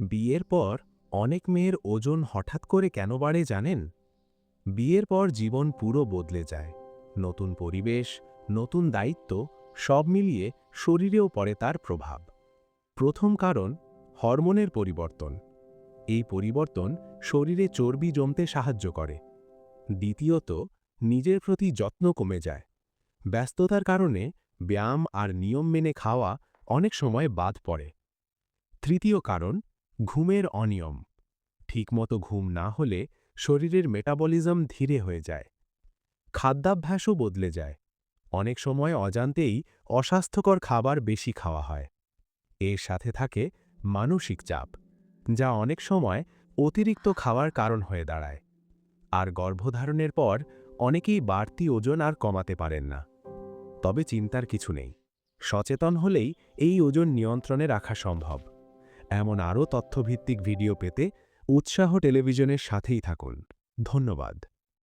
বিয়ের পর অনেক মেয়ের ওজন হঠাৎ করে কেন বাড়ে জানেন? বিয়ের পর জীবন পুরো বদলে যায়। নতুন পরিবেশ, নতুন দায়িত্ব, সব মিলিয়ে শরীরেও পড়ে তার প্রভাব। প্রথম কারণ, হরমোনের পরিবর্তন। এই পরিবর্তন শরীরে চর্বি জমতে সাহায্য করে। দ্বিতীয়ত, নিজের প্রতি যত্ন কমে যায়। ব্যস্ততার কারণে ব্যায়াম আর নিয়ম মেনে খাওয়া অনেক সময় বাদ পড়ে। তৃতীয় কারণ, ঘুমের অনিয়ম। ঠিকমতো ঘুম না হলে শরীরের মেটাবলিজম ধীরে হয়ে যায়। খাদ্যাভ্যাসও বদলে যায়। অনেক সময় অজান্তেই অস্বাস্থ্যকর খাবার বেশি খাওয়া হয়। এর সাথে থাকে মানসিক চাপ, যা অনেক সময় অতিরিক্ত খাওয়ার কারণ হয়ে দাঁড়ায়। আর গর্ভধারণের পর অনেকেই বাড়তি ওজন আর কমাতে পারেন না। তবে চিন্তার কিছু নেই। সচেতন হলেই এই ওজন নিয়ন্ত্রণে রাখা সম্ভব। এমন আরও তথ্যভিত্তিক ভিডিও পেতে উৎসাহ টেলিভিশনের সাথেই থাকুন। ধন্যবাদ।